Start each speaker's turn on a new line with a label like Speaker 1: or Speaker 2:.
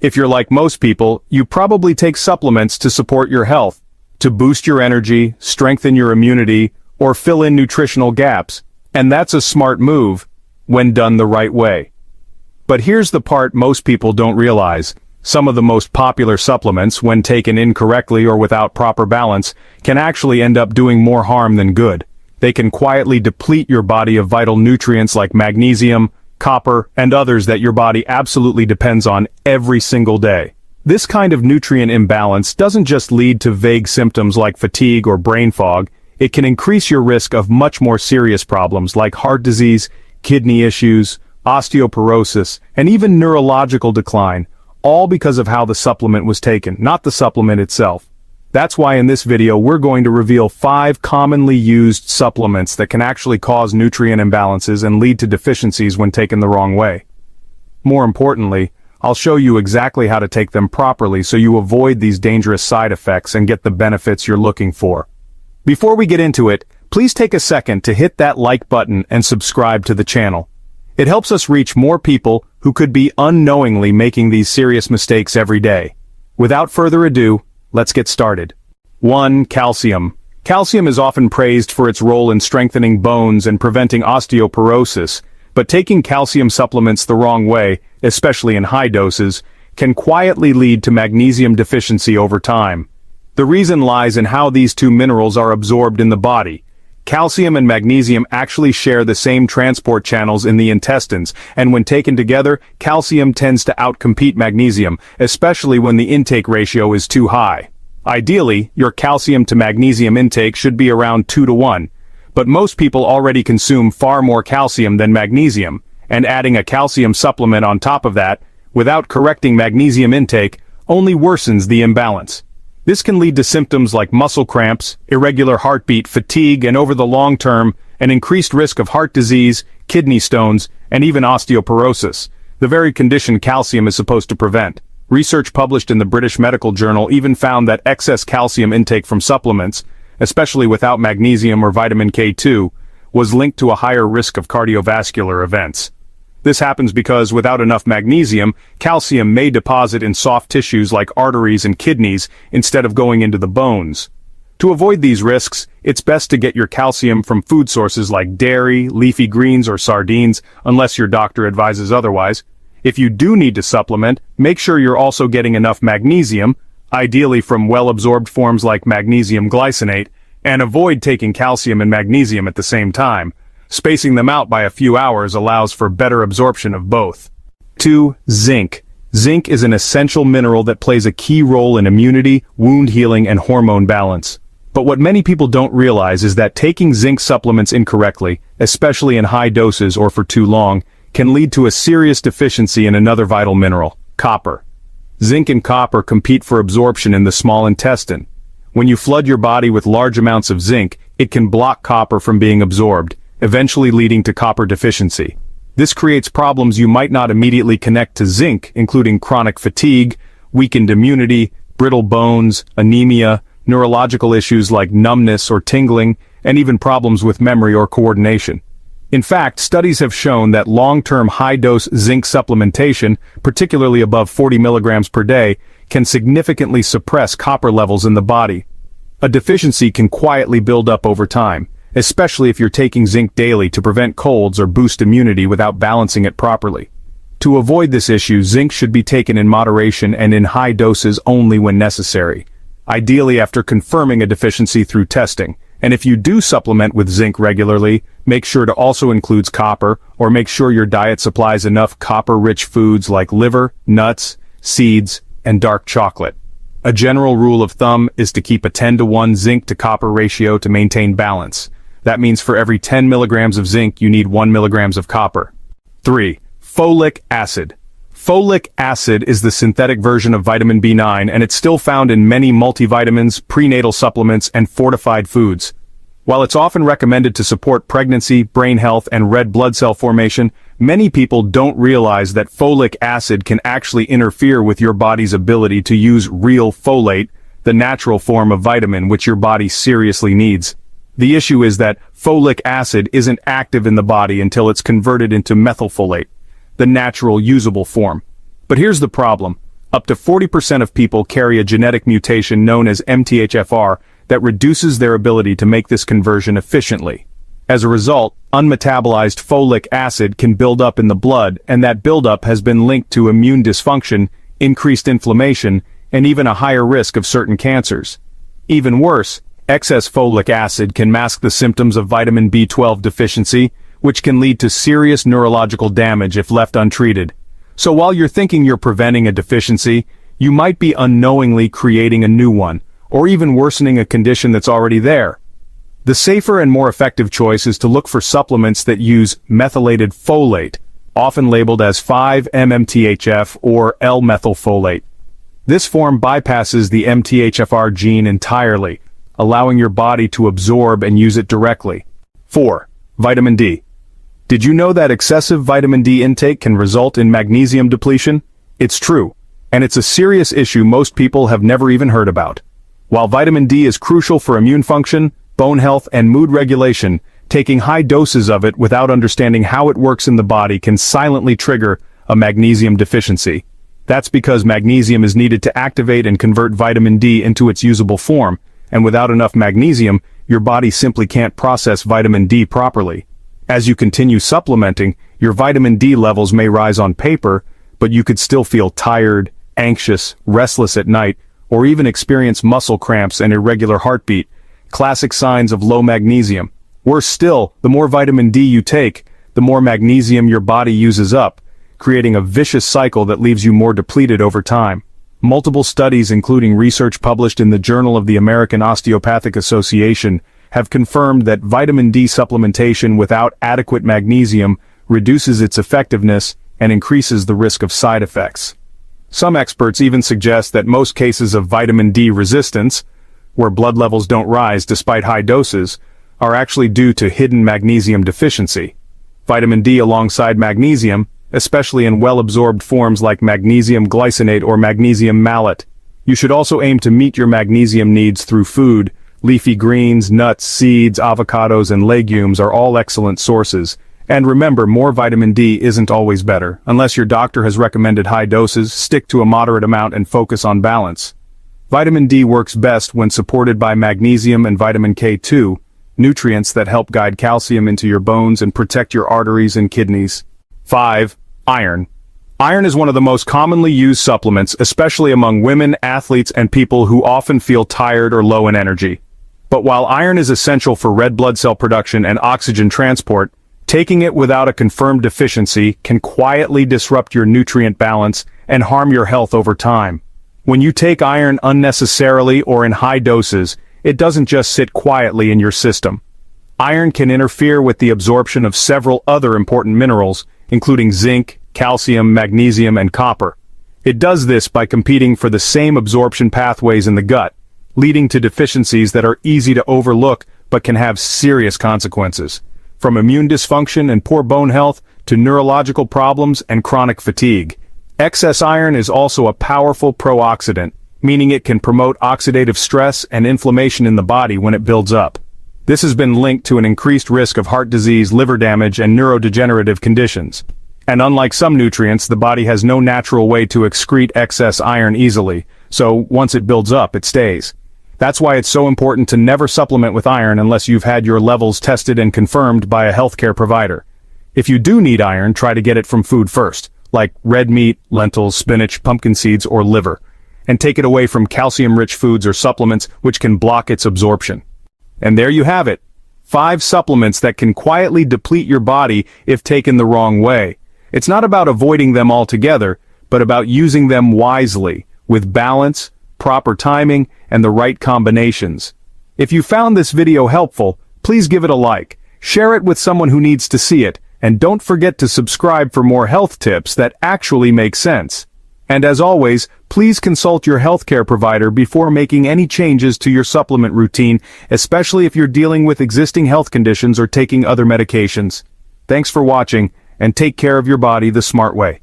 Speaker 1: If you're like most people, you probably take supplements to support your health, to boost your energy, strengthen your immunity, or fill in nutritional gaps. And that's a smart move, when done the right way. But here's the part most people don't realize. Some of the most popular supplements, when taken incorrectly or without proper balance, can actually end up doing more harm than good. They can quietly deplete your body of vital nutrients like magnesium, copper, and others that your body absolutely depends on every single day. This kind of nutrient imbalance doesn't just lead to vague symptoms like fatigue or brain fog. It can increase your risk of much more serious problems like heart disease, kidney issues, osteoporosis, and even neurological decline, all because of how the supplement was taken, not the supplement itself. That's why in this video we're going to reveal 5 commonly used supplements that can actually cause nutrient imbalances and lead to deficiencies when taken the wrong way. More importantly, I'll show you exactly how to take them properly so you avoid these dangerous side effects and get the benefits you're looking for. Before we get into it, please take a second to hit that like button and subscribe to the channel. It helps us reach more people who could be unknowingly making these serious mistakes every day. Without further ado, let's get started. 1. Calcium. Calcium is often praised for its role in strengthening bones and preventing osteoporosis, but taking calcium supplements the wrong way, especially in high doses, can quietly lead to magnesium deficiency over time. The reason lies in how these two minerals are absorbed in the body. Calcium and magnesium actually share the same transport channels in the intestines, and when taken together, calcium tends to outcompete magnesium, especially when the intake ratio is too high. Ideally, your calcium to magnesium intake should be around 2 to 1, but most people already consume far more calcium than magnesium, and adding a calcium supplement on top of that, without correcting magnesium intake, only worsens the imbalance. This can lead to symptoms like muscle cramps, irregular heartbeat, fatigue, and over the long term, an increased risk of heart disease, kidney stones, and even osteoporosis, the very condition calcium is supposed to prevent. Research published in the British Medical Journal even found that excess calcium intake from supplements, especially without magnesium or vitamin K2, was linked to a higher risk of cardiovascular events. This happens because without enough magnesium, calcium may deposit in soft tissues like arteries and kidneys instead of going into the bones. To avoid these risks, it's best to get your calcium from food sources like dairy, leafy greens, or sardines, unless your doctor advises otherwise. If you do need to supplement, make sure you're also getting enough magnesium, ideally from well-absorbed forms like magnesium glycinate, and avoid taking calcium and magnesium at the same time. Spacing them out by a few hours allows for better absorption of both. 2. Zinc. Zinc is an essential mineral that plays a key role in immunity, wound healing, and hormone balance. But what many people don't realize is that taking zinc supplements incorrectly, especially in high doses or for too long, can lead to a serious deficiency in another vital mineral, copper. Zinc and copper compete for absorption in the small intestine. When you flood your body with large amounts of zinc, it can block copper from being absorbed, eventually leading to copper deficiency. This creates problems you might not immediately connect to zinc, including chronic fatigue, weakened immunity, brittle bones, anemia, neurological issues like numbness or tingling, and even problems with memory or coordination. In fact, studies have shown that long-term high-dose zinc supplementation, particularly above 40 milligrams per day, can significantly suppress copper levels in the body. A deficiency can quietly build up over time, especially if you're taking zinc daily to prevent colds or boost immunity without balancing it properly. To avoid this issue, zinc should be taken in moderation and in high doses only when necessary, ideally after confirming a deficiency through testing. And if you do supplement with zinc regularly, make sure to also include copper, or make sure your diet supplies enough copper-rich foods like liver, nuts, seeds, and dark chocolate. A general rule of thumb is to keep a 10 to 1 zinc to copper ratio to maintain balance. That means for every 10 milligrams of zinc you need 1 milligrams of copper. 3. Folic acid. Folic acid is the synthetic version of vitamin B9, and it's still found in many multivitamins, prenatal supplements, and fortified foods. While it's often recommended to support pregnancy, brain health, and red blood cell formation, many people don't realize that folic acid can actually interfere with your body's ability to use real folate, the natural form of vitamin which your body seriously needs. The issue is that folic acid isn't active in the body until it's converted into methylfolate, the natural usable form. But here's the problem. Up to 40% of people carry a genetic mutation known as MTHFR that reduces their ability to make this conversion efficiently. As a result, unmetabolized folic acid can build up in the blood, and that buildup has been linked to immune dysfunction, increased inflammation, and even a higher risk of certain cancers. Even worse, excess folic acid can mask the symptoms of vitamin B12 deficiency, which can lead to serious neurological damage if left untreated. So while you're thinking you're preventing a deficiency, you might be unknowingly creating a new one, or even worsening a condition that's already there. The safer and more effective choice is to look for supplements that use methylated folate, often labeled as 5-MMTHF or L-methylfolate. This form bypasses the MTHFR gene entirely, allowing your body to absorb and use it directly. 4. Vitamin D. Did you know that excessive vitamin D intake can result in magnesium depletion? It's true, and it's a serious issue most people have never even heard about. While vitamin D is crucial for immune function, bone health, and mood regulation, taking high doses of it without understanding how it works in the body can silently trigger a magnesium deficiency. That's because magnesium is needed to activate and convert vitamin D into its usable form, and without enough magnesium, your body simply can't process vitamin D properly. As you continue supplementing, your vitamin D levels may rise on paper, but you could still feel tired, anxious, restless at night, or even experience muscle cramps and irregular heartbeat, classic signs of low magnesium. Worse still, the more vitamin D you take, the more magnesium your body uses up, creating a vicious cycle that leaves you more depleted over time. Multiple studies, including research published in the Journal of the American Osteopathic Association, have confirmed that vitamin D supplementation without adequate magnesium reduces its effectiveness and increases the risk of side effects. Some experts even suggest that most cases of vitamin D resistance, where blood levels don't rise despite high doses, are actually due to hidden magnesium deficiency. Vitamin D alongside magnesium, especially in well-absorbed forms like magnesium glycinate or magnesium malate. You should also aim to meet your magnesium needs through food. Leafy greens, nuts, seeds, avocados, and legumes are all excellent sources. And remember, more vitamin D isn't always better. Unless your doctor has recommended high doses, stick to a moderate amount and focus on balance. Vitamin D works best when supported by magnesium and vitamin K2, nutrients that help guide calcium into your bones and protect your arteries and kidneys. 5. Iron. Iron is one of the most commonly used supplements, especially among women, athletes, and people who often feel tired or low in energy. But while iron is essential for red blood cell production and oxygen transport, taking it without a confirmed deficiency can quietly disrupt your nutrient balance and harm your health over time. When you take iron unnecessarily or in high doses, it doesn't just sit quietly in your system. Iron can interfere with the absorption of several other important minerals, including zinc, calcium, magnesium, and copper. It does this by competing for the same absorption pathways in the gut, leading to deficiencies that are easy to overlook but can have serious consequences. From immune dysfunction and poor bone health to neurological problems and chronic fatigue. Excess iron is also a powerful pro-oxidant, meaning it can promote oxidative stress and inflammation in the body when it builds up. This has been linked to an increased risk of heart disease, liver damage, and neurodegenerative conditions. And unlike some nutrients, the body has no natural way to excrete excess iron easily, so once it builds up, it stays. That's why it's so important to never supplement with iron unless you've had your levels tested and confirmed by a healthcare provider. If you do need iron, try to get it from food first, like red meat, lentils, spinach, pumpkin seeds, or liver, and take it away from calcium-rich foods or supplements which can block its absorption. And there you have it. 5 supplements that can quietly deplete your body if taken the wrong way. It's not about avoiding them altogether, but about using them wisely, with balance, proper timing, and the right combinations. If you found this video helpful, please give it a like, share it with someone who needs to see it, and don't forget to subscribe for more health tips that actually make sense. And as always, please consult your healthcare provider before making any changes to your supplement routine, especially if you're dealing with existing health conditions or taking other medications. Thanks for watching, and take care of your body the smart way.